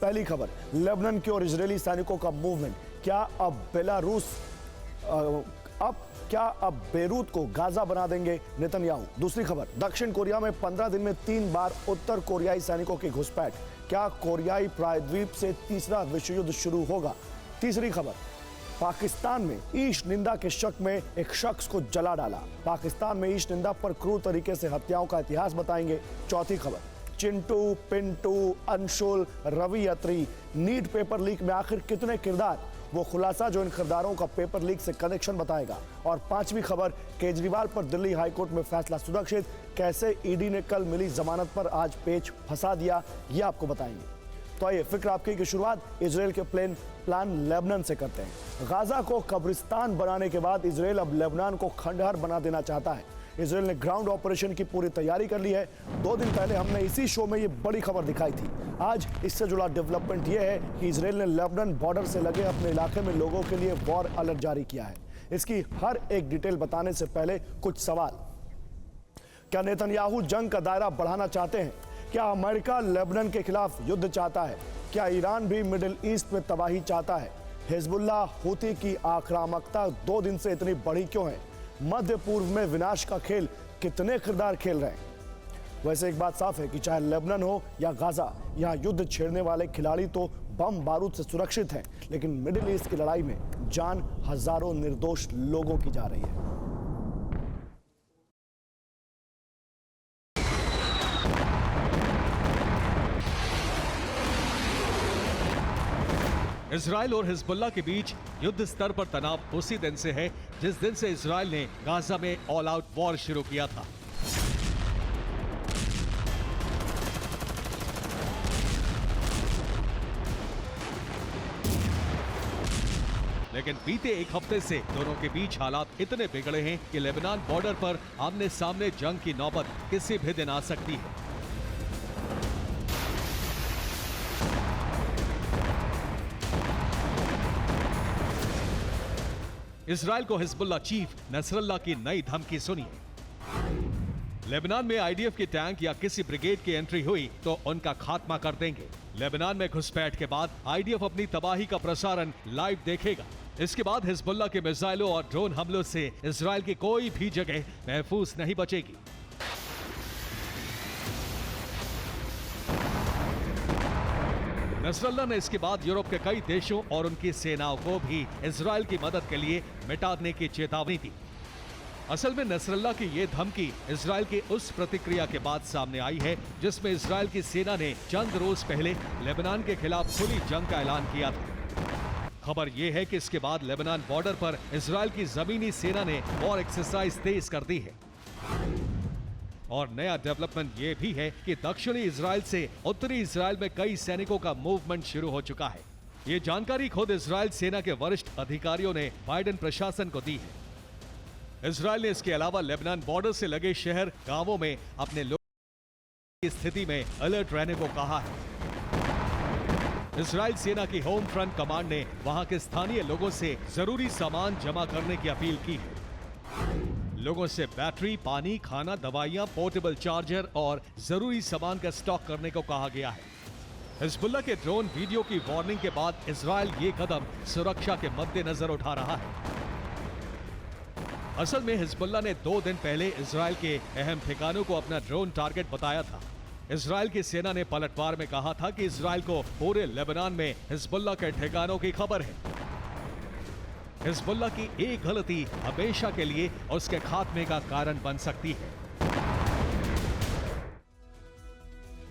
पहली खबर, लेबनान की और इजरायली सैनिकों का मूवमेंट। क्या अब बेरूत को गाजा बना देंगे नेतन्याहू? दूसरी खबर, दक्षिण कोरिया में 15 दिन में 3 बार उत्तर कोरियाई सैनिकों की घुसपैठ। क्या कोरियाई प्रायद्वीप से तीसरा विश्व युद्ध शुरू होगा? तीसरी खबर, पाकिस्तान में ईश निंदा के शक में एक शख्स को जला डाला। पाकिस्तान में ईश निंदा पर क्रूर तरीके से हत्याओं का इतिहास बताएंगे। चौथी खबर, चिंटू, पिंटू, अंशुल, रवि अत्री, नीट पेपर लीक में आखिर कितने किरदार, वो खुलासा जो इन किरदारों का पेपर लीक से कनेक्शन बताएगा। और पांचवी खबर, केजरीवाल पर दिल्ली हाईकोर्ट में फैसला सुरक्षित, कैसे ईडी ने कल मिली जमानत पर आज पेच फंसा दिया, ये आपको बताएंगे। तो आइए फिक्र आपकी की शुरुआत इजराइल के प्लान लेबनान से करते हैं। गाजा को कब्रिस्तान बनाने के बाद इजराइल अब लेबनान को खंडहर बना देना चाहता है। इजराइल ने ग्राउंड ऑपरेशन की पूरी तैयारी कर ली है। 2 दिन पहले हमने इसी शो में ये बड़ी खबर दिखाई थी। आज इससे जुड़ा डेवलपमेंट ये है कि इजराइल ने लेबनान बॉर्डर से लगे अपने इलाके में लोगों के लिए वॉर अलर्ट जारी किया है। इसकी हर एक डिटेल बताने से पहले कुछ सवाल। क्या नेतन्याहू जंग का दायरा बढ़ाना चाहते हैं? क्या अमेरिका लेबनान के खिलाफ युद्ध चाहता है? क्या ईरान भी मिडिल ईस्ट में तबाही चाहता है? हिजबुल्लाह हूती की आक्रामकता 2 दिन से इतनी बढ़ी क्यों है? मध्य पूर्व में विनाश का खेल कितने किरदार खेल रहे हैं? वैसे एक बात साफ है कि चाहे लेबनान हो या गाजा, यहाँ युद्ध छेड़ने वाले खिलाड़ी तो बम बारूद से सुरक्षित हैं, लेकिन मिडिल ईस्ट की लड़ाई में जान हजारों निर्दोष लोगों की जा रही है। इजराइल और हिजबुल्लाह के बीच युद्ध स्तर पर तनाव उसी दिन से है जिस दिन से इजराइल ने गाजा में ऑल आउट वॉर शुरू किया था। लेकिन बीते एक हफ्ते से दोनों के बीच हालात इतने बिगड़े हैं कि लेबनान बॉर्डर पर आमने सामने जंग की नौबत किसी भी दिन आ सकती है। इजराइल को हिजबुल्लाह चीफ नसरल्लाह की नई धमकी सुनिए। लेबनान में आईडीएफ के टैंक या किसी ब्रिगेड की एंट्री हुई तो उनका खात्मा कर देंगे। लेबनान में घुसपैठ के बाद आईडीएफ अपनी तबाही का प्रसारण लाइव देखेगा। इसके बाद हिजबुल्लाह के मिसाइलों और ड्रोन हमलों से इजराइल की कोई भी जगह महफूज नहीं बचेगी। नसरल्लाह ने इसके बाद यूरोप के कई देशों और उनकी सेनाओं को भी इजराइल की मदद के लिए मिटाने की चेतावनी दी। असल में नसरल्लाह की ये धमकी इजराइल की उस प्रतिक्रिया के बाद सामने आई है जिसमें इजराइल की सेना ने चंद रोज पहले लेबनान के खिलाफ खुली जंग का ऐलान किया था। खबर यह है कि इसके बाद लेबनान बॉर्डर पर इजराइल की जमीनी सेना ने वॉर एक्सरसाइज तेज कर दी है। और नया डेवलपमेंट यह भी है कि दक्षिणी इजराइल से उत्तरी इजराइल में कई सैनिकों का मूवमेंट शुरू हो चुका है। ये जानकारी खुद इजराइल सेना के वरिष्ठ अधिकारियों ने बाइडेन प्रशासन को दी है। इजराइल ने इसके अलावा लेबनान बॉर्डर से लगे शहर गांवों में अपने लोगों की स्थिति में अलर्ट रहने को कहा है। इजराइल सेना की होम फ्रंट कमांड ने वहां के स्थानीय लोगों से जरूरी सामान जमा करने की अपील की है। लोगों से बैटरी, पानी, खाना, दवाइयां, पोर्टेबल चार्जर और जरूरी सामान का स्टॉक करने को कहा गया है। हिजबुल्लाह के ड्रोन वीडियो की वार्निंग के बाद इजराइल ये कदम सुरक्षा के मद्देनजर उठा रहा है। असल में हिजबुल्लाह ने 2 दिन पहले इजराइल के अहम ठिकानों को अपना ड्रोन टारगेट बताया था। इजराइल की सेना ने पलटवार में कहा था कि इजराइल को पूरे लेबनान में हिजबुल्लाह के ठिकानों की खबर है। हिजबुल्लाह की एक गलती हमेशा के लिए उसके खात्मे का कारण बन सकती है।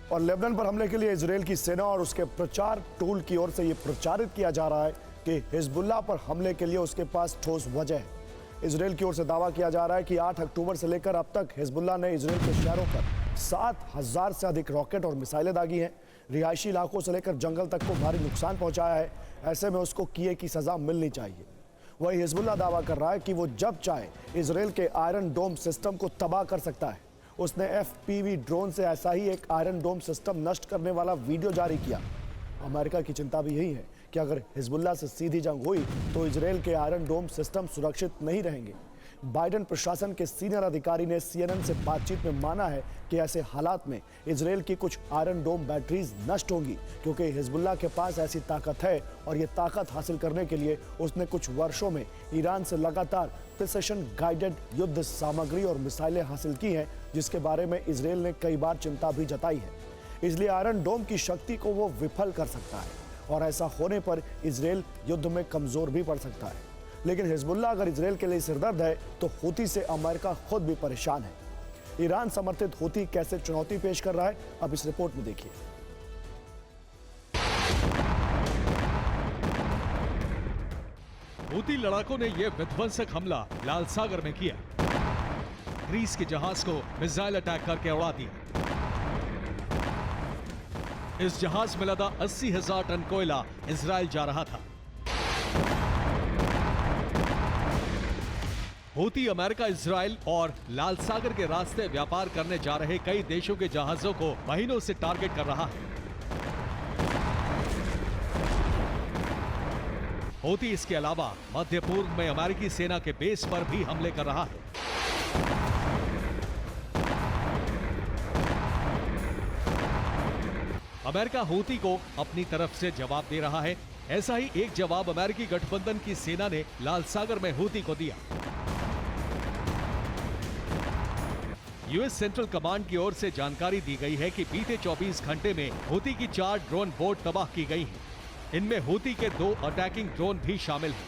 और लेबनान पर हमले के लिए इजराइल की सेना और उसके प्रचार टूल की ओर से यह प्रचारित किया जा रहा है कि हिजबुल्लाह पर हमले के लिए उसके पास ठोस वजह है। इजराइल की ओर से दावा किया जा रहा है कि 8 अक्टूबर से लेकर अब तक हिजबुल्लाह ने इजराइल के शहरों पर 7,000 से अधिक रॉकेट और मिसाइलें दागी हैं। रिहायशी इलाकों से लेकर जंगल तक को भारी नुकसान पहुंचाया है। ऐसे में उसको किए की सजा मिलनी चाहिए। वही हिजबुल्लाह दावा कर रहा है कि वो जब चाहे इजराइल के आयरन डोम सिस्टम को तबाह कर सकता है। उसने FPV ड्रोन से ऐसा ही एक आयरन डोम सिस्टम नष्ट करने वाला वीडियो जारी किया। अमेरिका की चिंता भी यही है कि अगर हिजबुल्लाह से सीधी जंग हुई तो इजराइल के आयरन डोम सिस्टम सुरक्षित नहीं रहेंगे। बाइडेन प्रशासन के सीनियर अधिकारी ने CNN से बातचीत में माना है कि ऐसे हालात में इजरायल की कुछ आयरन डोम बैटरीज नष्ट होंगी, क्योंकि हिजबुल्लाह के पास ऐसी ताकत है और ये ताकत हासिल करने के लिए उसने कुछ वर्षों में ईरान से लगातार प्रिसिशन गाइडेड युद्ध सामग्री और मिसाइलें हासिल की हैं, जिसके बारे में इजरायल ने कई बार चिंता भी जताई है। इसलिए आयरन डोम की शक्ति को वो विफल कर सकता है और ऐसा होने पर इजरायल युद्ध में कमजोर भी पड़ सकता है। लेकिन हिजबुल्लाह अगर इजरायल के लिए सिरदर्द है तो हूती से अमेरिका खुद भी परेशान है। ईरान समर्थित हूती कैसे चुनौती पेश कर रहा है, अब इस रिपोर्ट में देखिए। हूती लड़ाकों ने यह विध्वंसक हमला लाल सागर में किया। ग्रीस के जहाज को मिसाइल अटैक करके उड़ा दिया। इस जहाज में लदा 80,000 टन कोयला इजराइल जा रहा था। हूती अमेरिका, इजराइल और लाल सागर के रास्ते व्यापार करने जा रहे कई देशों के जहाजों को महीनों से टारगेट कर रहा है। हूती इसके अलावा मध्य पूर्व में अमेरिकी सेना के बेस पर भी हमले कर रहा है। अमेरिका हूती को अपनी तरफ से जवाब दे रहा है। ऐसा ही एक जवाब अमेरिकी गठबंधन की सेना ने लाल सागर में हूती को दिया। यूएस सेंट्रल कमांड की ओर से जानकारी दी गई है कि बीते 24 घंटे में हूती की 4 ड्रोन बोट तबाह की गई हैं। इनमें हूती के 2 अटैकिंग ड्रोन भी शामिल हैं।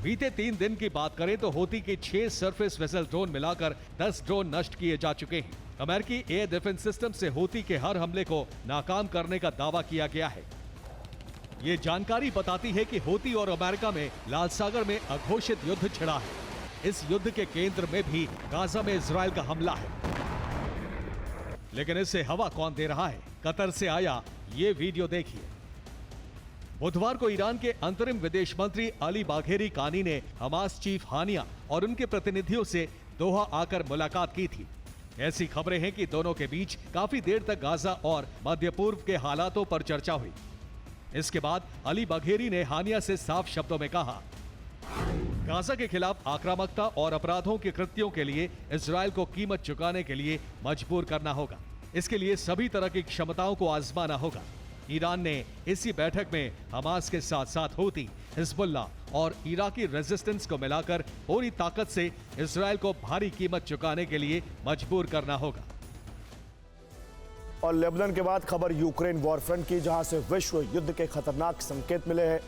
बीते 3 दिन की बात करें तो हूती के 6 सरफेस वेसल ड्रोन मिलाकर 10 ड्रोन नष्ट किए जा चुके हैं। अमेरिकी एयर डिफेंस सिस्टम से हूती के हर हमले को नाकाम करने का दावा किया गया है। ये जानकारी बताती है कि हूती और अमेरिका में लाल सागर में अघोषित युद्ध छिड़ा है। इस युद्ध के केंद्र में भी गाजा में इजराइल का हमला है। लेकिन इसे हवा कौन दे रहा है? कतर से आया ये वीडियो देखिए। बुधवार को ईरान के अंतरिम विदेश मंत्री अली बाघेरी कानी ने हमास चीफ हानिया और उनके प्रतिनिधियों से दोहा आकर मुलाकात की थी। ऐसी खबरें हैं कि दोनों के बीच काफी देर तक गाजा और मध्य पूर्व के हालातों पर चर्चा हुई। इसके बाद अली बाघेरी ने हानिया से साफ शब्दों में कहा, गाजा के खिलाफ आक्रामकता और अपराधों के कृत्यों के लिए इजराइल को कीमत चुकाने के लिए मजबूर करना होगा। इसके लिए सभी तरह की क्षमताओं को आजमाना होगा। ईरान ने इसी बैठक में हमास के साथ साथ हूती, हिजबुल्लाह और इराकी रेजिस्टेंस को मिलाकर पूरी ताकत से इजराइल को भारी कीमत चुकाने के लिए मजबूर करना होगा। और लेबनान के बाद खबर यूक्रेन वॉरफ्रंट की, जहां से विश्व युद्ध के खतरनाक संकेत मिले हैं,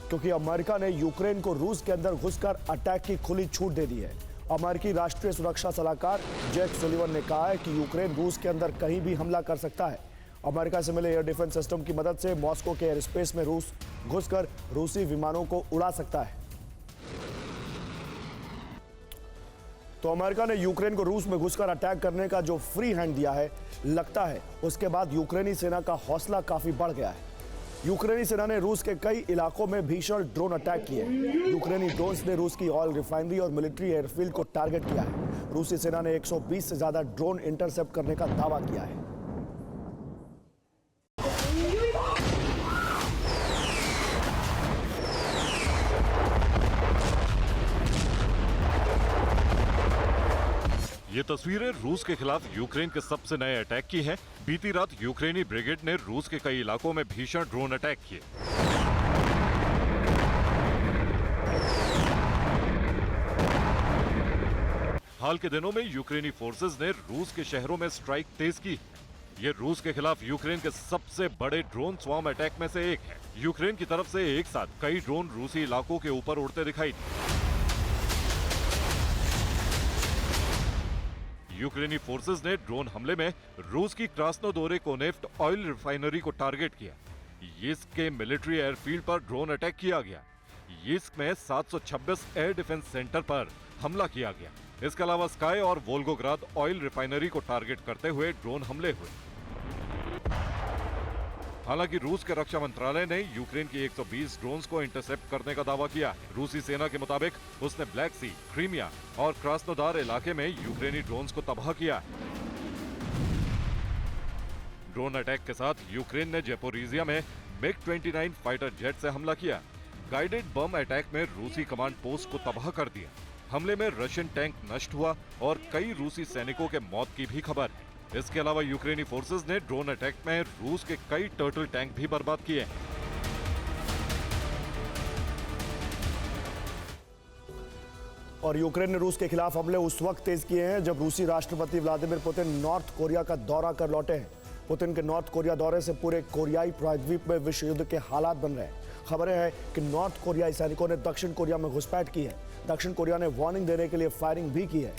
क्योंकि अमेरिका ने यूक्रेन को रूस के अंदर घुसकर अटैक की खुली छूट दे दी है। अमेरिकी राष्ट्रीय सुरक्षा सलाहकार जैक सुलिवन ने कहा है कि यूक्रेन रूस के अंदर कहीं भी हमला कर सकता है। अमेरिका से मिले एयर डिफेंस सिस्टम की मदद से मॉस्को के एयर स्पेस में रूस घुसकर रूसी विमानों को उड़ा सकता है। तो अमेरिका ने यूक्रेन को रूस में घुसकर अटैक करने का जो फ्री हैंड दिया है, लगता है उसके बाद यूक्रेनी सेना का हौसला काफी बढ़ गया है। यूक्रेनी सेना ने रूस के कई इलाकों में भीषण ड्रोन अटैक किए। यूक्रेनी ड्रोन्स ने रूस की ऑयल रिफाइनरी और मिलिट्री एयरफील्ड को टारगेट किया है। रूसी सेना ने 120 से ज्यादा ड्रोन इंटरसेप्ट करने का दावा किया है। ये तस्वीरें रूस के खिलाफ यूक्रेन के सबसे नए अटैक की हैं। बीती रात यूक्रेनी ब्रिगेड ने रूस के कई इलाकों में भीषण ड्रोन अटैक किए। हाल के दिनों में यूक्रेनी फोर्सेस ने रूस के शहरों में स्ट्राइक तेज की। ये रूस के खिलाफ यूक्रेन के सबसे बड़े ड्रोन स्वार्म अटैक में से एक है। यूक्रेन की तरफ से एक साथ कई ड्रोन रूसी इलाकों के ऊपर उड़ते दिखाई दिए। यूक्रेनी फोर्सेस ने ड्रोन हमले में रूस की क्रास्नोदोरे-कोनेफ्ट ऑयल रिफाइनरी को टारगेट किया। यीस्क के मिलिट्री एयरफील्ड पर ड्रोन अटैक किया गया। यीस्क में 726 एयर डिफेंस सेंटर पर हमला किया गया। इसके अलावा स्काई और वोल्गोग्राद ऑयल रिफाइनरी को टारगेट करते हुए ड्रोन हमले हुए। हालांकि रूस के रक्षा मंत्रालय ने यूक्रेन की 120 ड्रोन्स को इंटरसेप्ट करने का दावा किया है। रूसी सेना के मुताबिक उसने ब्लैक सी, क्रीमिया और क्रास्नोदार इलाके में यूक्रेनी ड्रोन्स को तबाह किया है। ड्रोन अटैक के साथ यूक्रेन ने ज़ैपोरिज़िया में मिग-29 फाइटर जेट से हमला किया। गाइडेड बम अटैक में रूसी कमांड पोस्ट को तबाह कर दिया। हमले में रशियन टैंक नष्ट हुआ और कई रूसी सैनिकों के मौत की भी खबर है। इसके अलावा यूक्रेनी फोर्सेस ने ड्रोन अटैक में रूस के कई टर्टल टैंक भी बर्बाद किए हैं। और यूक्रेन ने रूस के खिलाफ हमले उस वक्त तेज किए हैं जब रूसी राष्ट्रपति व्लादिमीर पुतिन नॉर्थ कोरिया का दौरा कर लौटे हैं। पुतिन के नॉर्थ कोरिया दौरे से पूरे कोरियाई प्रायद्वीप में विश्व युद्ध के हालात बन रहे हैं। खबरें हैं कि नॉर्थ कोरियाई सैनिकों ने दक्षिण कोरिया में घुसपैठ की है। दक्षिण कोरिया ने वार्निंग देने के लिए फायरिंग भी की है।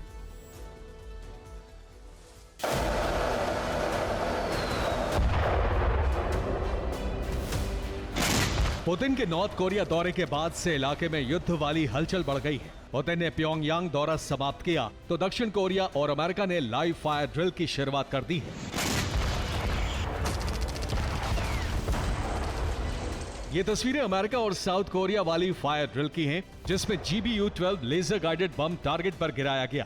पुतिन के नॉर्थ कोरिया दौरे के बाद से इलाके में युद्ध वाली हलचल बढ़ गई है। पुतिन ने प्योंगयांग दौरा समाप्त किया तो दक्षिण कोरिया और अमेरिका ने लाइव फायर ड्रिल की शुरुआत कर दी है। ये तस्वीरें अमेरिका और साउथ कोरिया वाली फायर ड्रिल की हैं, जिसमें GBU-12 laser guided bomb target पर गिराया गया।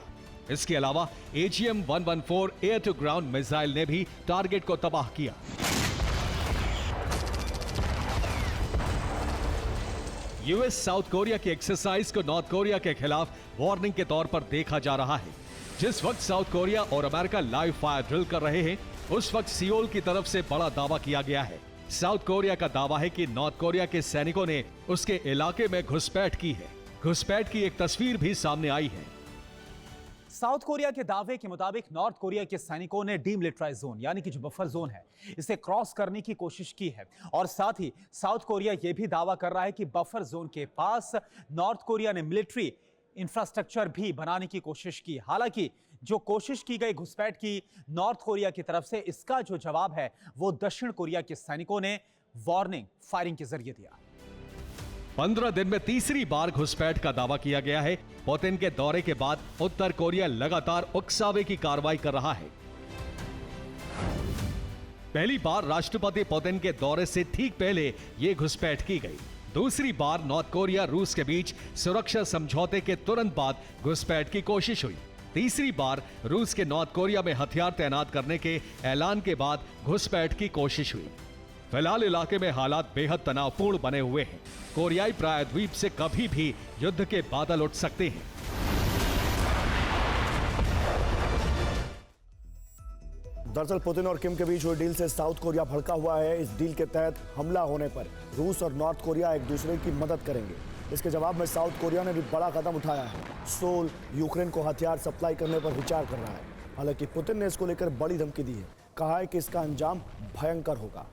इसके अलावा AGM-114 air to ground missile ने भी टारगेट को तबाह किया। यूएस साउथ कोरिया की एक्सरसाइज को नॉर्थ कोरिया के खिलाफ वार्निंग के तौर पर देखा जा रहा है। जिस वक्त साउथ कोरिया और अमेरिका लाइव फायर ड्रिल कर रहे हैं, उस वक्त सियोल की तरफ से बड़ा दावा किया गया है। साउथ कोरिया का दावा है कि नॉर्थ कोरिया के सैनिकों ने उसके इलाके में घुसपैठ की है। घुसपैठ की एक तस्वीर भी सामने आई है। साउथ कोरिया के दावे के मुताबिक नॉर्थ कोरिया के सैनिकों ने डीमिलिटराइज जोन यानी कि जो बफर जोन है, इसे क्रॉस करने की कोशिश की है। और साथ ही साउथ कोरिया यह भी दावा कर रहा है कि बफर जोन के पास नॉर्थ कोरिया ने मिलिट्री इंफ्रास्ट्रक्चर भी बनाने की कोशिश की। हालांकि जो कोशिश की गई घुसपैठ की नॉर्थ कोरिया की तरफ से, इसका जो जवाब है वो दक्षिण कोरिया के सैनिकों ने वार्निंग फायरिंग के जरिए दिया। 15 दिन में तीसरी बार घुसपैठ का दावा किया गया है। पुतिन के दौरे के बाद उत्तर कोरिया लगातार उकसावे की कार्रवाई कर रहा है। पहली बार राष्ट्रपति पुतिन के दौरे से ठीक पहले यह घुसपैठ की गई। दूसरी बार नॉर्थ कोरिया रूस के बीच सुरक्षा समझौते के तुरंत बाद घुसपैठ की कोशिश हुई। तीसरी बार रूस के नॉर्थ कोरिया में हथियार तैनात करने के ऐलान के बाद घुसपैठ की कोशिश हुई। फिलहाल इलाके में हालात बेहद तनावपूर्ण बने हुए हैं। कोरियाई प्रायद्वीप से कभी भी युद्ध के बादल उठ सकते हैं। दरअसल पुतिन और किम के बीच हुई डील से साउथ कोरिया भड़का हुआ है। इस डील के तहत हमला होने पर रूस और नॉर्थ कोरिया एक दूसरे की मदद करेंगे। इसके जवाब में साउथ कोरिया ने भी बड़ा कदम उठाया है। सोल यूक्रेन को हथियार सप्लाई करने पर विचार कर रहा है। हालांकि पुतिन ने इसको लेकर बड़ी धमकी दी है। कहा है कि इसका अंजाम भयंकर होगा।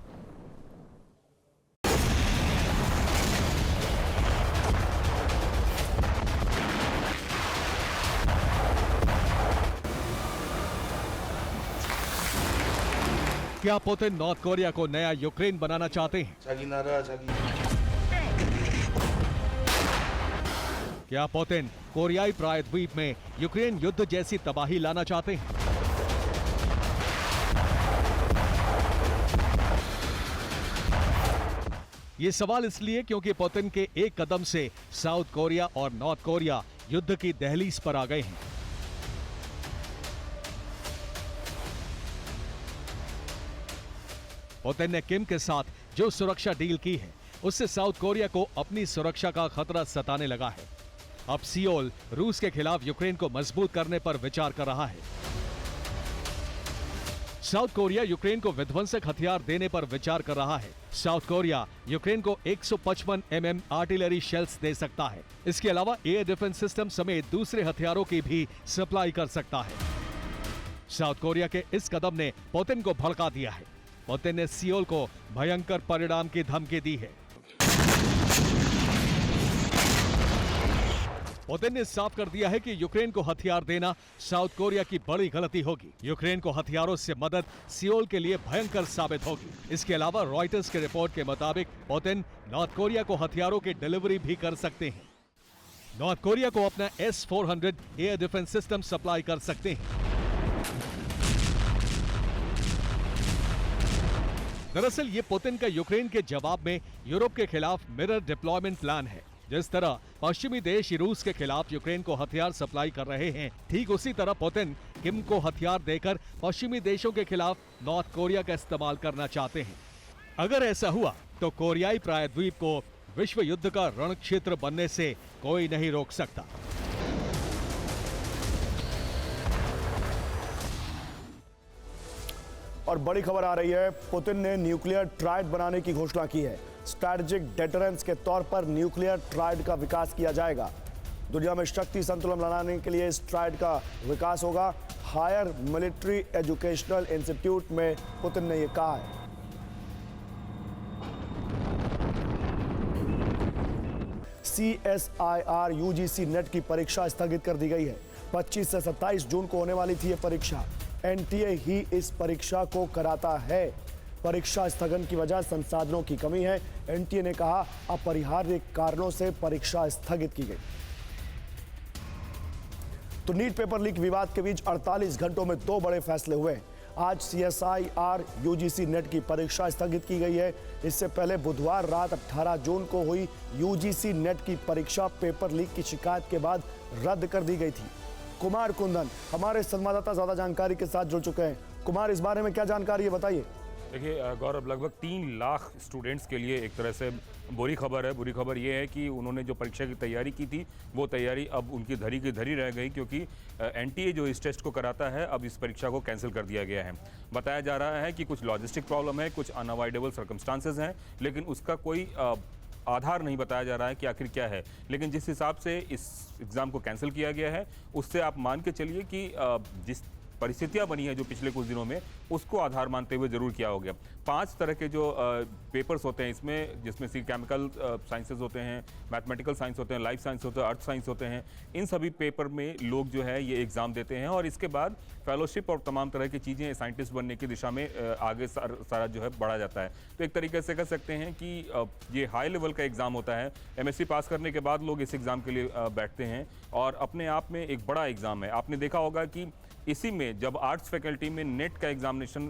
क्या पुतिन नॉर्थ कोरिया को नया यूक्रेन बनाना चाहते हैं? क्या पुतिन कोरियाई प्रायद्वीप में यूक्रेन युद्ध जैसी तबाही लाना चाहते हैं? ये सवाल इसलिए क्योंकि पुतिन के एक कदम से साउथ कोरिया और नॉर्थ कोरिया युद्ध की दहलीज पर आ गए हैं। पुतिन ने किम के साथ जो सुरक्षा डील की है, उससे साउथ कोरिया को अपनी सुरक्षा का खतरा सताने लगा है। अब सियोल रूस के खिलाफ यूक्रेन को मजबूत करने पर विचार कर रहा है। साउथ कोरिया यूक्रेन को विध्वंसक हथियार देने पर विचार कर रहा है। साउथ कोरिया यूक्रेन को 155 mm आर्टिलरी शेल्स दे सकता है। इसके अलावा एयर डिफेंस सिस्टम समेत दूसरे हथियारों की भी सप्लाई कर सकता है। साउथ कोरिया के इस कदम ने पुतिन को भड़का दिया है। पुतिन ने सियोल को भयंकर परिणाम की धमकी दी है। पुतिन ने साफ कर दिया है कि यूक्रेन को हथियार देना साउथ कोरिया की बड़ी गलती होगी। यूक्रेन को हथियारों से मदद सियोल के लिए भयंकर साबित होगी। इसके अलावा रॉयटर्स के रिपोर्ट के मुताबिक पुतिन नॉर्थ कोरिया को हथियारों की डिलीवरी भी कर सकते हैं। नॉर्थ कोरिया को अपना S-400 air defence system supply कर सकते हैं। दरअसल ये पुतिन का यूक्रेन के जवाब में यूरोप के खिलाफ मिरर डिप्लॉयमेंट प्लान है। जिस तरह पश्चिमी देश रूस के खिलाफ यूक्रेन को हथियार सप्लाई कर रहे हैं, ठीक उसी तरह पुतिन किम को हथियार देकर पश्चिमी देशों के खिलाफ नॉर्थ कोरिया का इस्तेमाल करना चाहते हैं। अगर ऐसा हुआ तो कोरियाई प्रायद्वीप को विश्व युद्ध का रण क्षेत्र बनने से कोई नहीं रोक सकता। और बड़ी खबर आ रही है, पुतिन ने न्यूक्लियर ट्राइड बनाने की घोषणा की है। स्ट्रैटेजिक डेटरेंस के तौर पर न्यूक्लियर ट्राइड का विकास किया जाएगा। दुनिया में शक्ति संतुलन बनाने के लिए इस ट्राइड का विकास होगा। हायर मिलिट्री एजुकेशनल इंस्टीट्यूट में पुतिन ने यह कहा है। CSIR UGC नेट की परीक्षा स्थगित कर दी गई है। 25 से 27 जून को होने वाली थी यह परीक्षा। NTA ही इस परीक्षा को कराता है। परीक्षा स्थगन की वजह संसाधनों की कमी है। NTA ने कहा अपरिहार्य कारणों से परीक्षा स्थगित की गई। तो नीट पेपर लीक विवाद के बीच 48 घंटों में 2 बड़े फैसले हुए। आज CSIR UGC नेट की परीक्षा स्थगित की गई है। इससे पहले बुधवार रात 18 जून को हुई UGC नेट की परीक्षा पेपर लीक की शिकायत के बाद रद्द कर दी गई थी। कुमार कुंदन हमारे संवाददाता ज्यादा जानकारी के साथ जुड़ चुके हैं। कुमार, इस बारे में क्या जानकारी है, बताइए। देखिए गौरव, लगभग 3 लाख स्टूडेंट्स के लिए एक तरह से बुरी खबर है। बुरी खबर ये है कि उन्होंने जो परीक्षा की तैयारी की थी वो तैयारी अब उनकी धरी की धरी रह गई, क्योंकि NTA जो इस टेस्ट को कराता है अब इस परीक्षा को कैंसिल कर दिया गया है। बताया जा रहा है कि कुछ लॉजिस्टिक प्रॉब्लम है, कुछ अनअवॉइडेबल सर्कमस्टांसेस हैं, लेकिन उसका कोई आधार नहीं बताया जा रहा है कि आखिर क्या है। लेकिन जिस हिसाब से इस एग्ज़ाम को कैंसिल किया गया है उससे आप मान के चलिए कि जिस परिस्थितियां बनी है जो पिछले कुछ दिनों में, उसको आधार मानते हुए जरूर किया हो गया। 5 तरह के जो पेपर्स होते हैं इसमें, जिसमें से केमिकल साइंसेज होते हैं, मैथमेटिकल साइंस होते हैं, लाइफ साइंस होते हैं, अर्थ साइंस होते हैं। इन सभी पेपर में लोग जो है ये एग्ज़ाम देते हैं और इसके बाद फेलोशिप और तमाम तरह की चीज़ें साइंटिस्ट बनने की दिशा में आगे सारा जो है बढ़ा जाता है। तो एक तरीके से कह सकते हैं कि ये हाई लेवल का एग्ज़ाम होता है। MSc पास करने के बाद लोग इस एग्ज़ाम के लिए बैठते हैं और अपने आप में एक बड़ा एग्ज़ाम है। आपने देखा होगा कि इसी में जब आर्ट्स फैकल्टी में नेट का एग्जामिनेशन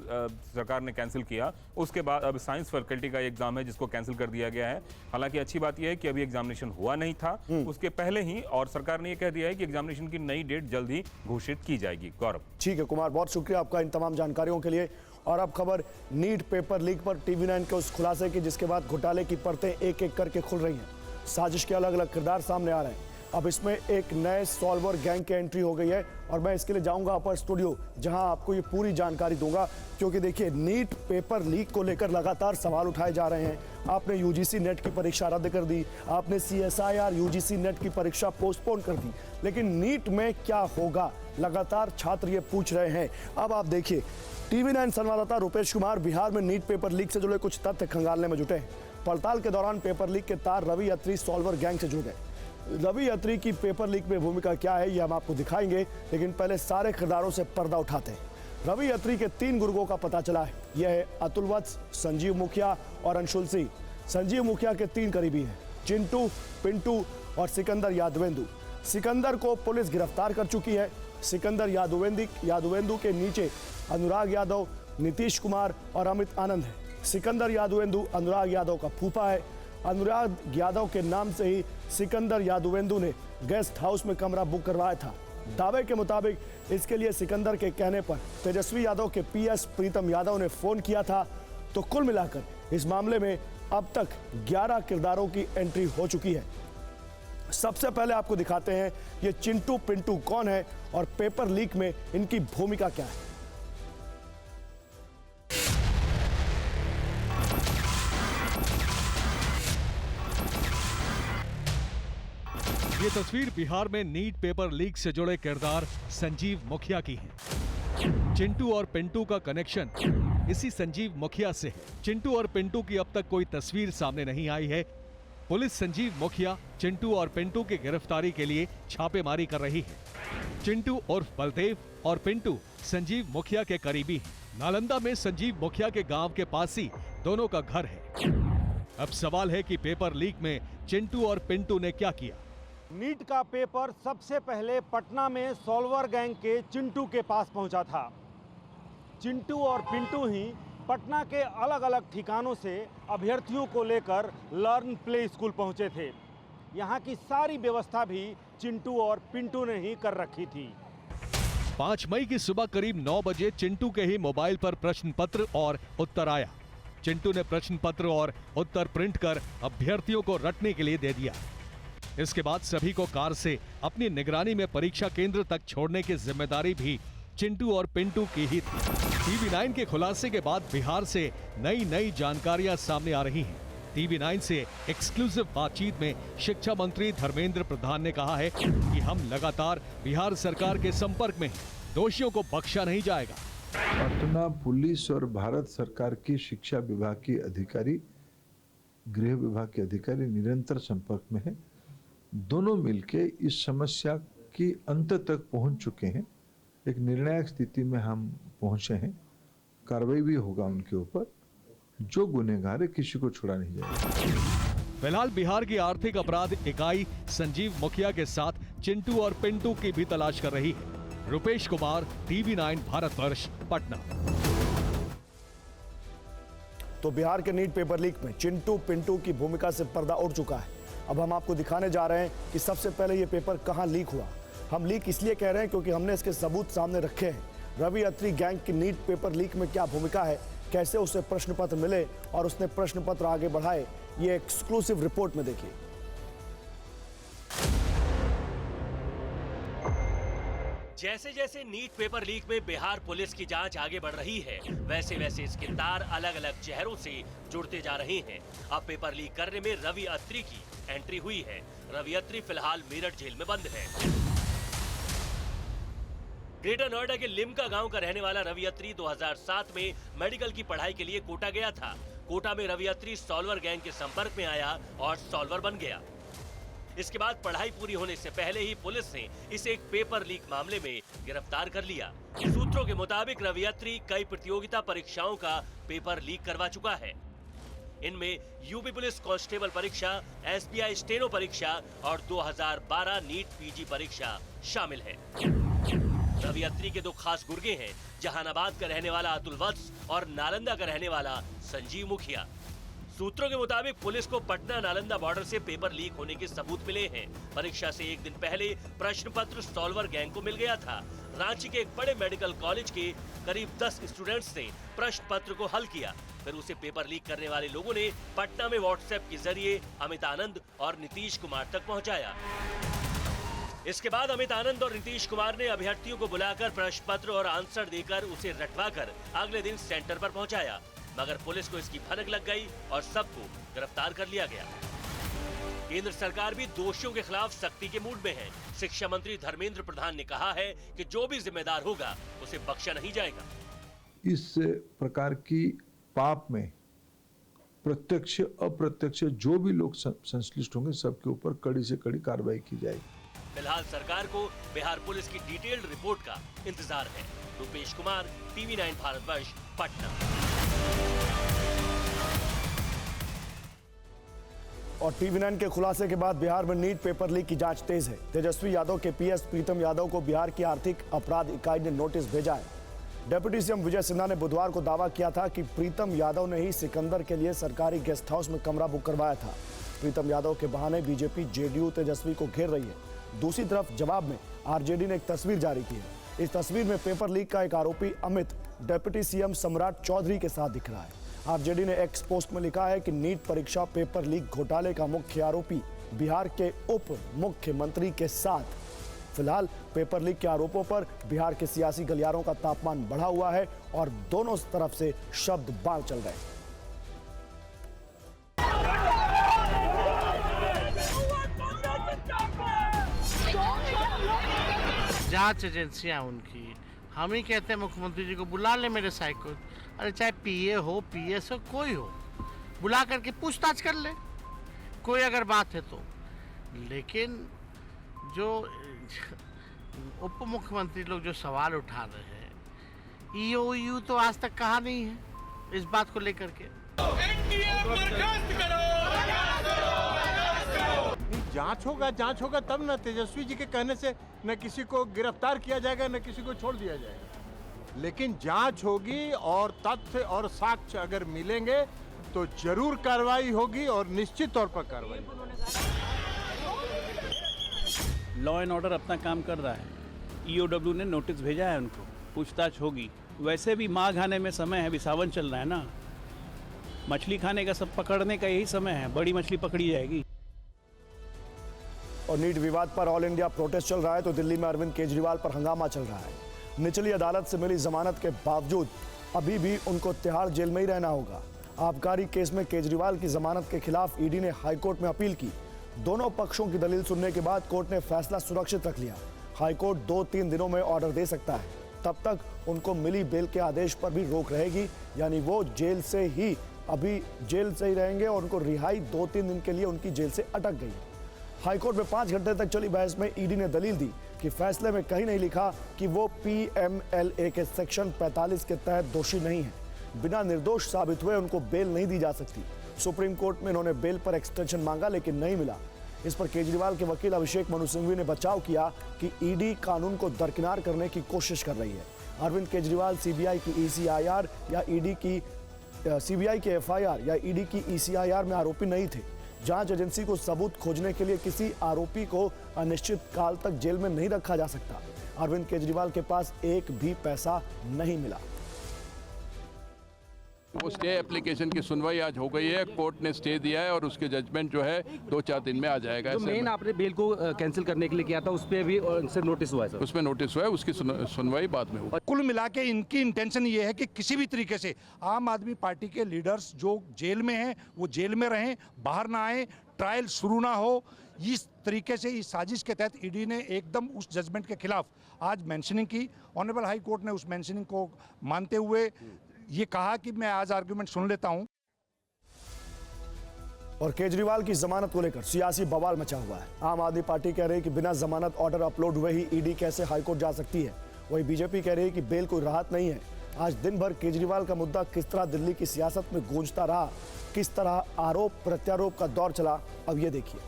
सरकार ने कैंसिल किया, उसके बाद अब साइंस फैकल्टी का एग्जाम है जिसको कैंसिल कर दिया गया है। हालांकि अच्छी बात यह है कि अभी एग्जामिनेशन हुआ नहीं था उसके पहले ही, और सरकार ने यह कह दिया है कि एग्जामिनेशन की नई डेट जल्द ही घोषित की जाएगी। गौरव, ठीक है कुमार, बहुत शुक्रिया आपका इन तमाम जानकारियों के लिए। और अब खबर नीट पेपर लीक पर TV9 के उस खुलासे की जिसके बाद घोटाले की परतें एक एक करके खुल रही हैं। साजिश के अलग अलग किरदार सामने आ रहे हैं। अब इसमें एक नए सॉल्वर गैंग की एंट्री हो गई है और मैं इसके लिए जाऊंगा अपर स्टूडियो, जहां आपको ये पूरी जानकारी दूंगा। क्योंकि देखिए, नीट पेपर लीक को लेकर लगातार सवाल उठाए जा रहे हैं। आपने UGC नेट की परीक्षा रद्द कर दी, आपने CSIR UGC नेट की परीक्षा पोस्टपोन कर दी, लेकिन नीट में क्या होगा, लगातार छात्र ये पूछ रहे हैं। अब आप देखिए, TV9 संवाददाता रुपेश कुमार बिहार में नीट पेपर लीक से जुड़े कुछ तथ्य खंगालने में जुटे हैं। पड़ताल के दौरान पेपर लीक के तार रवि अत्री सॉल्वर गैंग से जुड़ गए। रवि अत्री की पेपर लीक में भूमिका क्या है ये हम आपको दिखाएंगे, लेकिन पहले सारे किरदारों से पर्दा उठाते हैं। रवि अत्री के 3 गुर्गों का पता चला है। यह है अतुल वत्स, संजीव मुखिया और अंशुल सिंह। संजीव मुखिया के 3 करीबी हैं, चिंटू, पिंटू और सिकंदर यादवेंदु। सिकंदर को पुलिस गिरफ्तार कर चुकी है। सिकंदर यादवेंदु के नीचे अनुराग यादव, नीतीश कुमार और अमित आनंद है। सिकंदर यादवेंदु अनुराग यादव का फूफा है। अनुराग यादव के नाम से ही सिकंदर यादवेंदु ने गेस्ट हाउस में कमरा बुक करवाया था। दावे के मुताबिक इसके लिए सिकंदर के कहने पर तेजस्वी यादव के PS प्रीतम यादव ने फोन किया था। तो कुल मिलाकर इस मामले में अब तक 11 किरदारों की एंट्री हो चुकी है। सबसे पहले आपको दिखाते हैं ये चिंटू पिंटू कौन है और पेपर लीक में इनकी भूमिका क्या है। ये तस्वीर बिहार में नीट पेपर लीक से जुड़े किरदार संजीव मुखिया की है। चिंटू और पिंटू का कनेक्शन इसी संजीव मुखिया से है। चिंटू और पिंटू की अब तक कोई तस्वीर सामने नहीं आई है। पुलिस संजीव मुखिया, चिंटू और पिंटू की गिरफ्तारी के लिए छापेमारी कर रही है। चिंटू उर्फ बलदेव और पिंटू संजीव मुखिया के करीबी हैं। नालंदा में संजीव मुखिया के गांव के पास ही दोनों का घर है। अब सवाल है कि पेपर लीक में चिंटू और पिंटू ने क्या किया। नीट का पेपर सबसे पहले पटना में सॉल्वर गैंग के चिंटू के पास पहुंचा था। चिंटू और पिंटू ही पटना के अलग अलग ठिकानों से अभ्यर्थियों को लेकर लर्न प्ले स्कूल पहुंचे थे। यहां की सारी व्यवस्था भी चिंटू और पिंटू ने ही कर रखी थी। 5 मई की सुबह करीब 9 बजे चिंटू के ही मोबाइल पर प्रश्न पत्र और उत्तर आया। चिंटू ने प्रश्न पत्र और उत्तर प्रिंट कर अभ्यर्थियों को रटने के लिए दे दिया। इसके बाद सभी को कार से अपनी निगरानी में परीक्षा केंद्र तक छोड़ने की जिम्मेदारी भी चिंटू और पिंटू की ही थी। TV9 के खुलासे के बाद बिहार से नई जानकारियां सामने आ रही हैं। TV9 से एक्सक्लूसिव बातचीत में शिक्षा मंत्री धर्मेंद्र प्रधान ने कहा है कि हम लगातार बिहार सरकार के संपर्क में हैं, दोषियों को बख्शा नहीं जाएगा। पटना पुलिस और भारत सरकार की शिक्षा विभाग की अधिकारी, गृह विभाग के अधिकारी निरंतर संपर्क में हैं। दोनों मिलके इस समस्या की अंत तक पहुंच चुके हैं। एक निर्णायक स्थिति में हम पहुंचे हैं। कार्रवाई भी होगा उनके ऊपर। जो गुनहगार है किसी को छोड़ा नहीं जाएगा। फिलहाल बिहार की आर्थिक अपराध इकाई संजीव मुखिया के साथ चिंटू और पिंटू की भी तलाश कर रही है। रुपेश कुमार, TV9 भारतवर्ष, पटना। तो बिहार के नीट पेपर लीक में चिंटू पिंटू की भूमिका से पर्दा उठ चुका है। अब हम आपको दिखाने जा रहे हैं कि सबसे पहले ये पेपर कहां लीक हुआ। हम लीक इसलिए कह रहे हैं क्योंकि हमने इसके सबूत सामने रखे हैं। रवि अत्री गैंग की नीट पेपर लीक में क्या भूमिका है, कैसे उसे प्रश्न पत्र मिले और उसने प्रश्न पत्र आगे बढ़ाए, ये एक्सक्लूसिव रिपोर्ट में देखिए। जैसे जैसे नीट पेपर लीक में बिहार पुलिस की जांच आगे बढ़ रही है, वैसे वैसे इसके तार अलग अलग चेहरों से जुड़ते जा रहे हैं। अब पेपर लीक करने में रवि अत्री की एंट्री हुई है। रवि अत्री फिलहाल मेरठ जेल में बंद है। ग्रेटर नोएडा के लिमका गांव का रहने वाला रवि अत्री 2007 में मेडिकल की पढ़ाई के लिए कोटा गया था। कोटा में रवि अत्री सॉल्वर गैंग के संपर्क में आया और सॉल्वर बन गया। इसके बाद पढ़ाई पूरी होने से पहले ही पुलिस ने इसे एक पेपर लीक मामले में गिरफ्तार कर लिया। सूत्रों के मुताबिक रवि अत्री कई प्रतियोगिता परीक्षाओं का पेपर लीक करवा चुका है। इनमें यूपी पुलिस कांस्टेबल परीक्षा, SBI स्टेनो परीक्षा और 2012 नीट PG परीक्षा शामिल है। रवि अत्री के दो खास गुर्गे हैं, जहानाबाद का रहने वाला अतुल वत्स और नालंदा का रहने वाला संजीव मुखिया। सूत्रों के मुताबिक पुलिस को पटना नालंदा बॉर्डर से पेपर लीक होने के सबूत मिले हैं। परीक्षा से एक दिन पहले प्रश्न पत्र सॉल्वर गैंग को मिल गया था। रांची के एक बड़े मेडिकल कॉलेज के करीब 10 स्टूडेंट्स ने प्रश्न पत्र को हल किया। फिर उसे पेपर लीक करने वाले लोगों ने पटना में व्हाट्सएप के जरिए अमित आनंद और नीतीश कुमार तक पहुँचाया। इसके बाद अमित आनंद और नीतीश कुमार ने अभ्यर्थियों को बुलाकर प्रश्न पत्र और आंसर देकर उसे रटवाकर अगले दिन सेंटर पर पहुंचाया, मगर पुलिस को इसकी भनक लग गई और सबको गिरफ्तार कर लिया गया। केंद्र सरकार भी दोषियों के खिलाफ सख्ती के मूड में है। शिक्षा मंत्री धर्मेंद्र प्रधान ने कहा है कि जो भी जिम्मेदार होगा उसे बख्शा नहीं जाएगा। इस प्रकार की पाप में प्रत्यक्ष अप्रत्यक्ष जो भी लोग संश्लिष्ट होंगे सबके ऊपर कड़ी से कड़ी कार्रवाई की जाएगी। फिलहाल सरकार को बिहार पुलिस की डिटेल्ड रिपोर्ट का इंतजार है। रुपेश कुमार, TV9 भारतवर्ष, पटना। और TV9 के खुलासे के बाद बिहार में नीट पेपर लीक की जांच तेज है। तेजस्वी यादव के PS प्रीतम यादव को बिहार की आर्थिक अपराध इकाई ने नोटिस भेजा है। डिप्टी CM विजय सिन्हा ने बुधवार को दावा किया था कि प्रीतम यादव ने ही सिकंदर के लिए सरकारी गेस्ट हाउस में कमरा बुक करवाया था। प्रीतम यादव के बहाने बीजेपी JDU तेजस्वी को घेर रही है। दूसरी तरफ जवाब में RJD ने एक तस्वीर जारी की है। इस तस्वीर में पेपर लीक का एक आरोपी अमित डिप्टी CM सम्राट चौधरी के साथ दिख रहा है। RJD ने एक्स पोस्ट में लिखा है कि नीट परीक्षा पेपर लीक घोटाले का मुख्य आरोपी बिहार के उप मुख्यमंत्री के साथ। फिलहाल पेपर लीक के आरोपों पर बिहार के सियासी गलियारों का तापमान बढ़ा हुआ है और दोनों तरफ से शब्द बाढ़ चल रहे हैं। जांच एजेंसियां उनकी, हम ही कहते हैं मुख्यमंत्री जी को बुला ले मेरे साइड को। अरे चाहे PA हो PS हो कोई हो, बुला करके पूछताछ कर ले कोई अगर बात है तो। लेकिन जो उप मुख्यमंत्री लोग जो सवाल उठा रहे हैं, EOU तो आज तक कहा नहीं है इस बात को लेकर के। जांच होगा तब न। तेजस्वी जी के कहने से न किसी को गिरफ्तार किया जाएगा न किसी को छोड़ दिया जाएगा। लेकिन जांच होगी और तथ्य और साक्ष्य अगर मिलेंगे तो जरूर कार्रवाई होगी और निश्चित तौर पर कार्रवाई होगी। लॉ एंड ऑर्डर अपना काम कर रहा है। EOW ने नोटिस भेजा है उनको, पूछताछ होगी। वैसे भी माघ आने में समय है, अभी सावन चल रहा है ना, मछली खाने का सब पकड़ने का यही समय है, बड़ी मछली पकड़ी जाएगी। और नीट विवाद पर ऑल इंडिया प्रोटेस्ट चल रहा है तो दिल्ली में अरविंद केजरीवाल पर हंगामा चल रहा है। निचली अदालत से मिली जमानत के बावजूद अभी भी उनको तिहाड़ जेल में ही रहना होगा। आबकारी केस में केजरीवाल की जमानत के खिलाफ ईडी ने हाईकोर्ट में अपील की। दोनों पक्षों की दलील सुनने के बाद कोर्ट ने फैसला सुरक्षित रख लिया। हाईकोर्ट 2-3 दिनों में ऑर्डर दे सकता है, तब तक उनको मिली बेल के आदेश पर भी रोक रहेगी, यानी वो जेल से ही रहेंगे और उनको रिहाई 2-3 दिन के लिए उनकी जेल से अटक गई। हाईकोर्ट में 5 घंटे तक चली बहस में ईडी ने दलील दी कि फैसले में कहीं नहीं लिखा कि वो पीएमएलए के सेक्शन 45 के तहत दोषी नहीं है। बिना निर्दोष साबित हुए उनको बेल नहीं दी जा सकती। सुप्रीम कोर्ट में इन्होंने बेल पर एक्सटेंशन मांगा लेकिन नहीं मिला। इस पर केजरीवाल के वकील अभिषेक मनु सिंघवी ने बचाव किया कि ईडी कानून को दरकिनार करने की कोशिश कर रही है। अरविंद केजरीवाल सीबीआई की ECIR या ईडी की सीबीआई के FIR या ईडी की ECIR में आरोपी नहीं थे। जांच एजेंसी को सबूत खोजने के लिए किसी आरोपी को अनिश्चित काल तक जेल में नहीं रखा जा सकता। अरविंद केजरीवाल के पास एक भी पैसा नहीं मिला। वो स्टे एप्लीकेशन की सुनवाई आज हो गई है, कोर्ट ने स्टे दिया है और उसके जजमेंट जो है 2-4 दिन में आ जाएगा। जो मेन आपने बेल को कैंसिल करने के लिए किया था उस पर भी उनसे नोटिस हुआ है सर? उसमें नोटिस हुआ है, उसकी सुनवाई बाद में होगी। कुल मिला के इनकी इंटेंशन ये है कि किसी भी तरीके से आम आदमी पार्टी के लीडर्स जो जेल में हैं वो जेल में रहें, बाहर ना आए, ट्रायल शुरू ना हो। इस तरीके से इस साजिश के तहत ईडी ने एकदम उस जजमेंट के खिलाफ आज मेंशनिंग की। ऑनरेबल हाई कोर्ट ने उस मेंशनिंग को मानते हुए ये कहा कि मैं आज आर्गुमेंट सुन लेता हूं। और केजरीवाल की जमानत को लेकर सियासी बवाल मचा हुआ है। आम आदमी पार्टी कह रही है कि बिना जमानत ऑर्डर अपलोड हुए ही ईडी कैसे हाईकोर्ट जा सकती है। वही बीजेपी कह रही है कि बेल कोई राहत नहीं है। आज दिन भर केजरीवाल का मुद्दा किस तरह दिल्ली की सियासत में गूंजता रहा, किस तरह आरोप प्रत्यारोप का दौर चला, अब ये देखिए।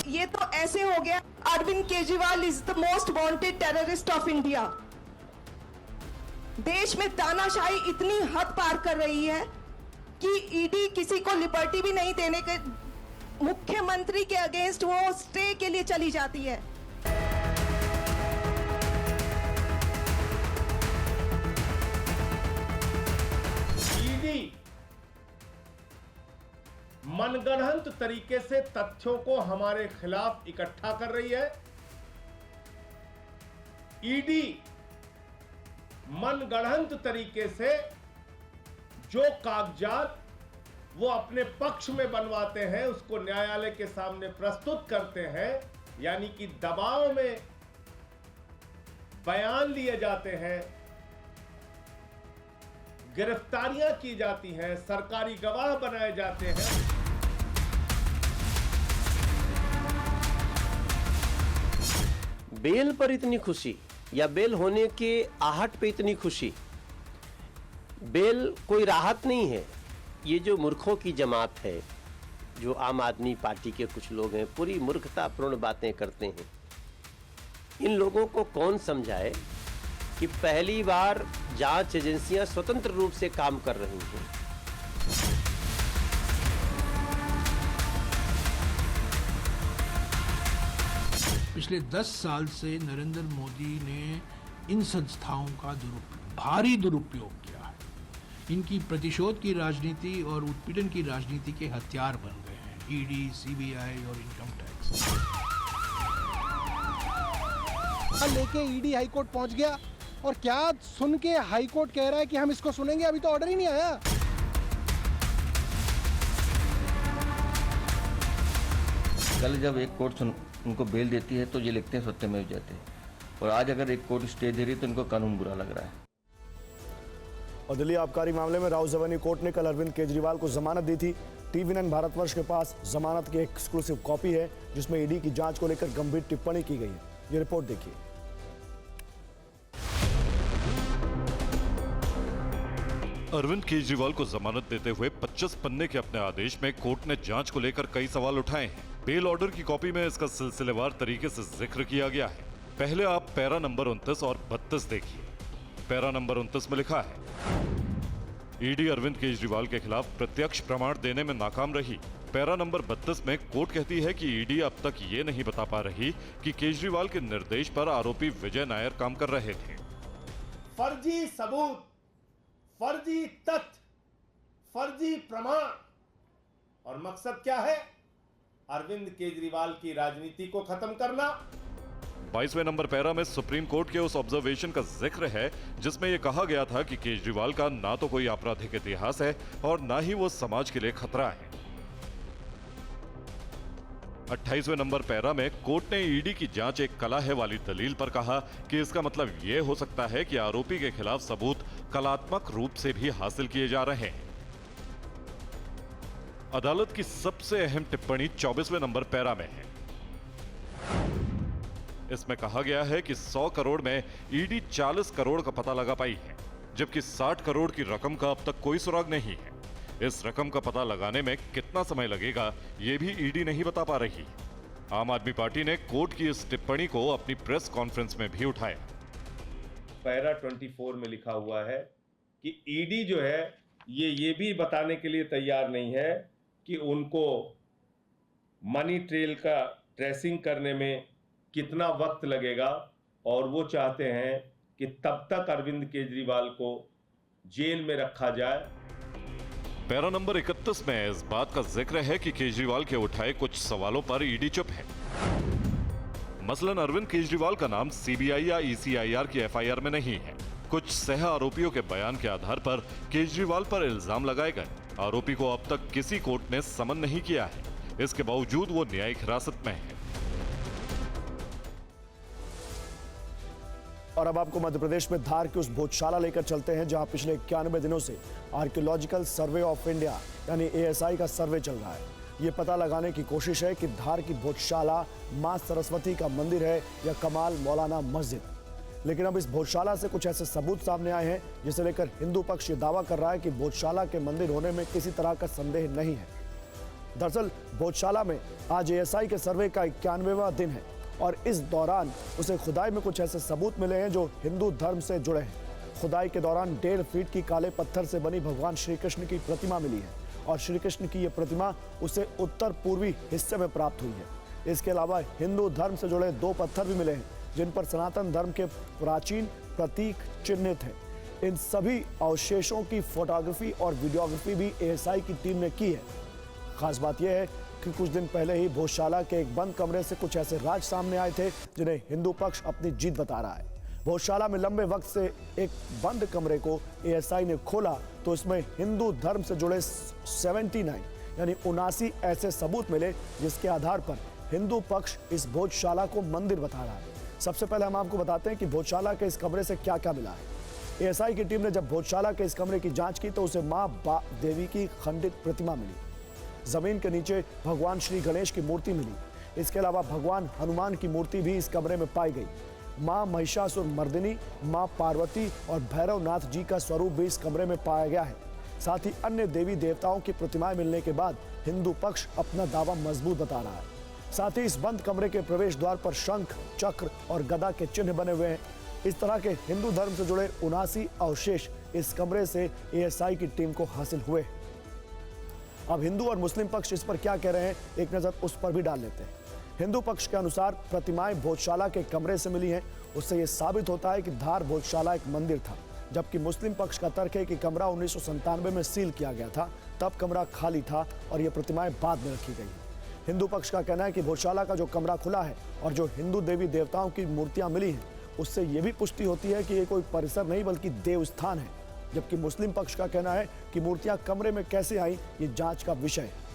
ये तो ऐसे हो गया, Arvind Kejriwal is the most wanted terrorist of India. देश में तानाशाही इतनी हद पार कर रही है कि ईडी किसी को लिबर्टी भी नहीं देने के, मुख्यमंत्री के अगेंस्ट वो स्टे के लिए चली जाती है। ईडी मनगढ़ंत तरीके से तथ्यों को हमारे खिलाफ इकट्ठा कर रही है। ईडी मनगढ़ंत तरीके से जो कागजात वो अपने पक्ष में बनवाते हैं उसको न्यायालय के सामने प्रस्तुत करते हैं, यानी कि दबाव में बयान लिए जाते हैं, गिरफ्तारियां की जाती हैं, सरकारी गवाह बनाए जाते हैं। बेल पर इतनी खुशी या बेल होने के आहट पे इतनी खुशी, बेल कोई राहत नहीं है। ये जो मूर्खों की जमात है, जो आम आदमी पार्टी के कुछ लोग हैं, पूरी मूर्खतापूर्ण बातें करते हैं। इन लोगों को कौन समझाए कि पहली बार जांच एजेंसियां स्वतंत्र रूप से काम कर रही हैं। पिछले 10 साल से नरेंद्र मोदी ने इन संस्थाओं का भारी दुरुपयोग किया है। इनकी प्रतिशोध की राजनीति और उत्पीड़न की राजनीति के हथियार बन गए हैं ईडी, सीबीआई और इनकम टैक्स। लेके ईडी हाईकोर्ट पहुंच गया और क्या सुन के हाईकोर्ट कह रहा है कि हम इसको सुनेंगे, अभी तो ऑर्डर ही नहीं आया। कल जब एक कोर्ट उनको बेल देती है तो ये लिखते हैं सत्यमेव जयते, और आज अगर एक कोर्ट स्टे दे रही है तो इनको कानून बुरा लग रहा है। और दिल्ली आबकारी मामले में राउस एवेन्यू कोर्ट ने कल अरविंद केजरीवाल को जमानत दी थी। TV9 भारतवर्ष के पास जमानत की एक्सक्लूसिव कॉपी है जिसमें ईडी की जांच को लेकर गंभीर टिप्पणी की गई है। ये रिपोर्ट देखिए। अरविंद केजरीवाल को जमानत देते हुए 25 पन्ने के अपने आदेश में कोर्ट ने जांच को लेकर कई सवाल उठाए हैं। बेल ऑर्डर की कॉपी में इसका सिलसिलेवार तरीके से जिक्र किया गया है। पहले आप पैरा नंबर 29 और 32 देखिए। पैरा नंबर 29 में लिखा है, ईडी अरविंद केजरीवाल के खिलाफ प्रत्यक्ष प्रमाण देने में नाकाम रही। पैरा नंबर 32 में कोर्ट कहती है कि ईडी अब तक ये नहीं बता पा रही कि केजरीवाल के निर्देश पर आरोपी विजय नायर काम कर रहे थे। फर्जी सबूत, फर्जी तथ्य, फर्जी प्रमाण, और मकसद क्या है? अरविंद केजरीवाल की राजनीति को खत्म करना। 22वें नंबर पैरा में सुप्रीम कोर्ट के उस ऑब्जर्वेशन का जिक्र है जिसमें यह कहा गया था कि केजरीवाल का ना तो कोई आपराधिक इतिहास है और ना ही वो समाज के लिए खतरा है। 28वें नंबर पैरा में कोर्ट ने ईडी की जांच एक कला है वाली दलील पर कहा कि इसका मतलब यह हो सकता है कि आरोपी के खिलाफ सबूत कलात्मक रूप से भी हासिल किए जा रहे हैं। अदालत की सबसे अहम टिप्पणी 24वें नंबर पैरा में है। इसमें कहा गया है कि 100 करोड़ में ईडी 40 करोड़ का पता लगा पाई है, जबकि 60 करोड़ की रकम का अब तक कोई सुराग नहीं है। इस रकम का पता लगाने में कितना समय लगेगा ये भी ईडी नहीं बता पा रही। आम आदमी पार्टी ने कोर्ट की इस टिप्पणी को अपनी प्रेस कॉन्फ्रेंस में भी उठाया। पैरा 24 में लिखा हुआ है कि ईडी जो है ये भी बताने के लिए तैयार नहीं है कि उनको मनी ट्रेल का ट्रेसिंग करने में कितना वक्त लगेगा, और वो चाहते हैं कि तब तक अरविंद केजरीवाल को जेल में रखा जाए। पैरा नंबर 31 में इस बात का जिक्र है कि केजरीवाल के उठाए कुछ सवालों पर ईडी चुप है। मसलन अरविंद केजरीवाल का नाम सीबीआई या ईसीआईआर की एफआईआर में नहीं है। कुछ सह आरोपियों के बयान के आधार पर केजरीवाल पर इल्जाम लगाए गए। आरोपी को अब तक किसी कोर्ट ने समन नहीं किया है, इसके बावजूद वो न्यायिक हिरासत में है। और अब आपको मध्य प्रदेश में धार की उस भोजशाला लेकर चलते हैं जहां पिछले 91 दिनों से आर्कियोलॉजिकल सर्वे ऑफ इंडिया यानी एएसआई का सर्वे चल रहा है। ये पता लगाने की कोशिश है कि धार की भोजशाला मां सरस्वती का मंदिर है या कमाल मौलाना मस्जिद। लेकिन अब इस भोजशाला से कुछ ऐसे सबूत सामने आए हैं जिसे लेकर हिंदू पक्ष ये दावा कर रहा है कि भोजशाला के मंदिर होने में किसी तरह का संदेह नहीं है। दरअसल भोजशाला में आज एएसआई के सर्वे का 91वां दिन है और इस दौरान उसे खुदाई में कुछ ऐसे सबूत मिले हैं जो हिंदू धर्म से जुड़े हैं। खुदाई के दौरान 1.5 फीट की काले पत्थर से बनी भगवान श्री कृष्ण की प्रतिमा मिली है और श्री कृष्ण की यह प्रतिमा उसे उत्तर पूर्वी हिस्से में प्राप्त हुई है। इसके अलावा हिंदू धर्म से जुड़े 2 पत्थर भी मिले हैं जिन पर सनातन धर्म के प्राचीन प्रतीक चिन्हित हैं। इन सभी अवशेषों की फोटोग्राफी और वीडियोग्राफी भी एएसआई की टीम ने की है। खास बात यह है कि कुछ दिन पहले ही भोजशाला के एक बंद कमरे से कुछ ऐसे राज सामने आए थे जिन्हें हिंदू पक्ष अपनी जीत बता रहा है। भोजशाला में लंबे वक्त से एक बंद कमरे को एएसआई ने खोला तो इसमें हिंदू धर्म से जुड़े 79 यानी 79 ऐसे सबूत मिले जिसके आधार पर हिंदू पक्ष इस भोजशाला को मंदिर बता रहा है। सबसे पहले हम आपको बताते हैं कि भोजशाला के इस कमरे से क्या क्या मिला है। एएसआई की टीम ने जब भोजशाला के इस कमरे की जांच की तो उसे मां देवी की खंडित प्रतिमा मिली। जमीन के नीचे भगवान श्री गणेश की मूर्ति मिली। इसके अलावा भगवान हनुमान की मूर्ति भी इस कमरे में पाई गई। मां महिषासुर मर्दिनी, मां पार्वती और भैरवनाथ जी का स्वरूप भी इस कमरे में पाया गया है। साथ ही अन्य देवी देवताओं की प्रतिमाएं मिलने के बाद हिंदू पक्ष अपना दावा मजबूत बता रहा है। साथ ही इस बंद कमरे के प्रवेश द्वार पर शंख, चक्र और गदा के चिन्ह बने हुए हैं। इस तरह के हिंदू धर्म से जुड़े 79 अवशेष इस कमरे से एएसआई की टीम को हासिल हुए। अब हिंदू और मुस्लिम पक्ष इस पर क्या कह रहे हैं, एक नजर उस पर भी डाल लेते हैं। हिंदू पक्ष के अनुसार प्रतिमाएं भोजशाला के कमरे से मिली हैं। उससे यह साबित होता है कि धार भोजशाला एक मंदिर था, जबकि मुस्लिम पक्ष का तर्क है कि कमरा 1997 में सील किया गया था, तब कमरा खाली था और ये प्रतिमाएं बाद में रखी गई। हिंदू पक्ष का कहना है कि भोजशाला का जो कमरा खुला है और जो हिंदू देवी देवताओं की मूर्तियां मिली हैं उससे ये भी पुष्टि होती है कि ये कोई परिसर नहीं बल्कि देवस्थान है। जबकि मुस्लिम पक्ष का कहना है कि मूर्तियां कमरे में कैसे आई ये जांच का विषय है।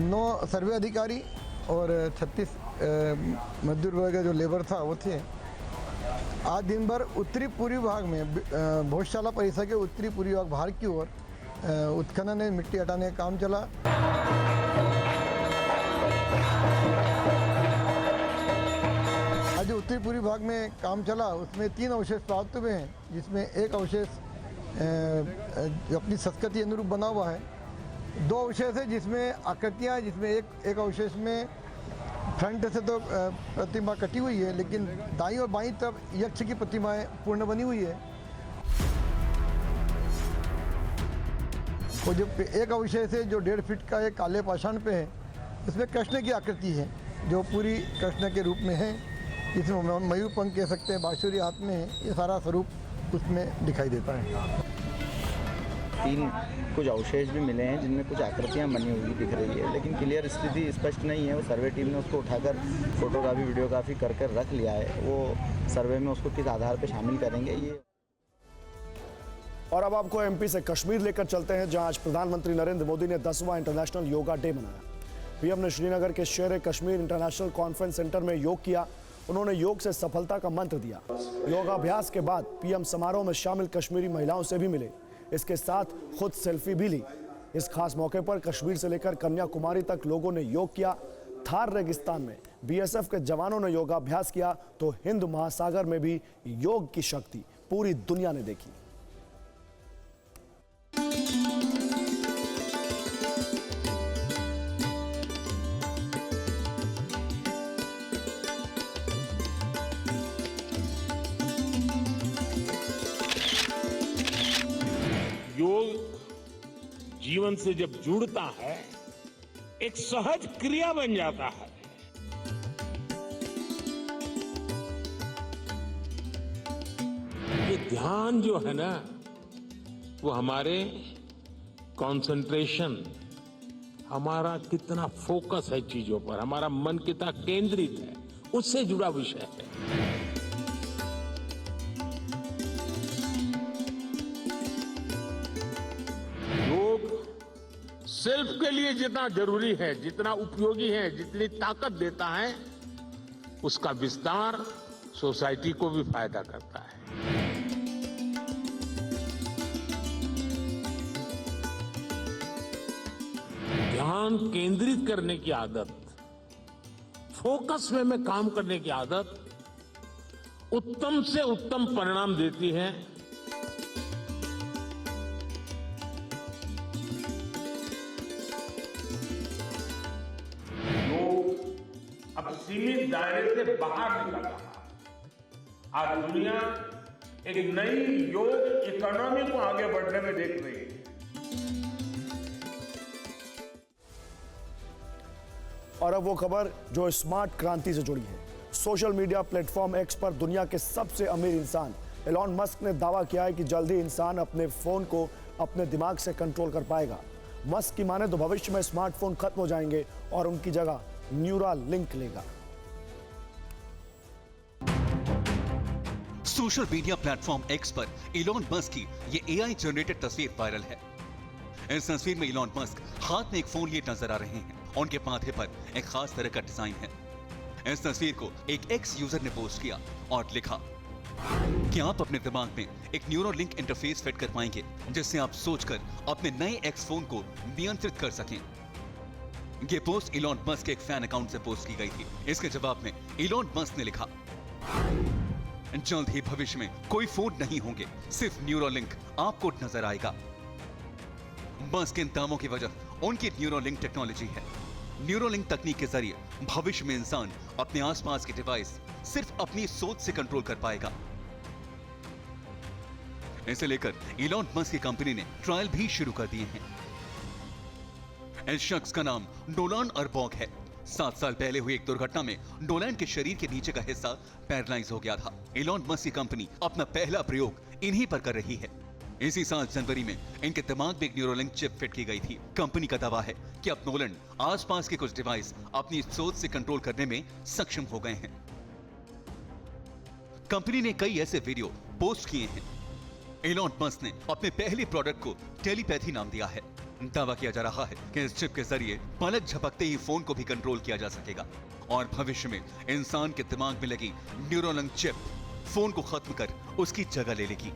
नौ सर्वे अधिकारी और 36 मजदूर वर्ग जो लेबर था वो थे। आज दिन भर उत्तरी पूर्वी भाग में भोजशाला परिसर के उत्तरी पूर्वी भाग बाहर की ओर उत्खनन ने मिट्टी हटाने का काम चला। आज उत्तरी पूर्वी भाग में काम चला उसमें 3 अवशेष प्राप्त हुए हैं, जिसमें एक अवशेष अपनी संस्कृति अनुरूप बना हुआ है। 2 अवशेष है जिसमें आकृतियाँ, जिसमें एक अवशेष में फ्रंट से तो प्रतिमा कटी हुई है, लेकिन दाईं और बाईं तरफ यक्ष की प्रतिमाएं पूर्ण बनी हुई है। और जो एक अवशेष है जो 1.5 फीट का एक काले पाषाण पे है, इसमें कृष्ण की आकृति है जो पूरी कृष्ण के रूप में है। इसमें मयूर पंख कह सकते हैं, बांसुरी हाथ में है, ये सारा स्वरूप उसमें दिखाई देता है। 3 कुछ अवशेष भी मिले हैं जिनमें कुछ आकृतियां बनी हुई दिख रही है, लेकिन क्लियर स्थिति स्पष्ट नहीं है। वो सर्वे टीम ने उसको उठाकर फोटोग्राफी वीडियोग्राफी कर रख लिया है। वो सर्वे में उसको किस आधार पर शामिल करेंगे ये। और अब आपको एमपी से कश्मीर लेकर चलते हैं, जहां आज प्रधानमंत्री नरेंद्र मोदी ने 10वां इंटरनेशनल योगा डे मनाया। पीएम ने श्रीनगर के शेर कश्मीर इंटरनेशनल कॉन्फ्रेंस सेंटर में योग किया। उन्होंने योग से सफलता का मंत्र दिया। योगाभ्यास के बाद पीएम समारोह में शामिल कश्मीरी महिलाओं से भी मिले, इसके साथ खुद सेल्फी भी ली। इस खास मौके पर कश्मीर से लेकर कन्याकुमारी तक लोगों ने योग किया। थार रेगिस्तान में बीएसएफ के जवानों ने योगाभ्यास किया तो हिंद महासागर में भी योग की शक्ति पूरी दुनिया ने देखी। योग जीवन से जब जुड़ता है, एक सहज क्रिया बन जाता है। ये ध्यान जो है ना, वो हमारे कंसंट्रेशन, हमारा कितना फोकस है चीजों पर, हमारा मन कितना केंद्रित है, उससे जुड़ा विषय है। सेल्फ के लिए जितना जरूरी है, जितना उपयोगी है, जितनी ताकत देता है, उसका विस्तार सोसाइटी को भी फायदा करता है। ध्यान केंद्रित करने की आदत, फोकस में काम करने की आदत उत्तम से उत्तम परिणाम देती है। अब सीमित दायरे से बाहर निकल रहा। आज दुनिया एक नई योग इकोनॉमी को आगे बढ़ने में देख रही है। और अब वो खबर जो स्मार्ट क्रांति से जुड़ी है। सोशल मीडिया प्लेटफॉर्म एक्स पर दुनिया के सबसे अमीर इंसान एलॉन मस्क ने दावा किया है कि जल्द ही इंसान अपने फोन को अपने दिमाग से कंट्रोल कर पाएगा। मस्क की माने तो भविष्य में स्मार्टफोन खत्म हो जाएंगे और उनकी जगह न्यूरल लिंक लेगा। सोशल मीडिया प्लेटफॉर्म एक्स पर इलॉन मस्क की ये एआई जनरेटेड तस्वीर वायरल है। इस तस्वीर में इलॉन मस्क हाथ में एक फोन लिए नजर आ रहे हैं। उनके माथे पर एक खास तरह का डिजाइन है। इस तस्वीर को एक एक्स यूजर ने पोस्ट किया और लिखा कि आप अपने दिमाग में एक न्यूरल लिंक इंटरफेस फिट कर पाएंगे, जिससे आप सोचकर अपने नए एक्स फोन को नियंत्रित कर सकें। ये पोस्ट इलॉन मस्क के एक फैन अकाउंट से पोस्ट की गई थी। इसके जवाब में इलॉन मस्क ने लिखा, जल्द ही भविष्य में कोई फोन नहीं होंगे, सिर्फ न्यूरल लिंक आपको नजर आएगा। मस्क इन दावों की वजह उनकी न्यूरल लिंक टेक्नोलॉजी है। न्यूरल लिंक तकनीक के जरिए भविष्य में इंसान अपने आसपास के डिवाइस सिर्फ अपनी सोच से कंट्रोल कर पाएगा। इसे लेकर इलॉन मस्क की कंपनी ने ट्रायल भी शुरू कर दिए हैं। इस शख्स का नाम नोलान अरबॉग है। 7 साल पहले हुई एक दुर्घटना में नोलान के शरीर के नीचे का हिस्सा पैरालाइज हो गया था। इलॉन मस्क की कंपनी अपना पहला प्रयोग इन्हीं पर कर रही है। इसी साल जनवरी में इनके दिमाग में एक न्यूरोलिंक चिप फिट की गई थी। कंपनी का दावा है कि अब नोलन आसपास के कुछ डिवाइस अपनी सोच से कंट्रोल करने में सक्षम हो गए हैं। कंपनी ने कई ऐसे वीडियो पोस्ट किए हैं। इलॉन मस्क ने अपने पहले प्रोडक्ट को टेलीपैथी नाम दिया है। दावा किया जा रहा है कि इस चिप के जरिए पलक झपकते ही फोन को भी कंट्रोल किया जा सकेगा और भविष्य में इंसान के दिमाग में लगी न्यूरोलिंक चिप फोन को खत्म कर उसकी जगह ले लेगी।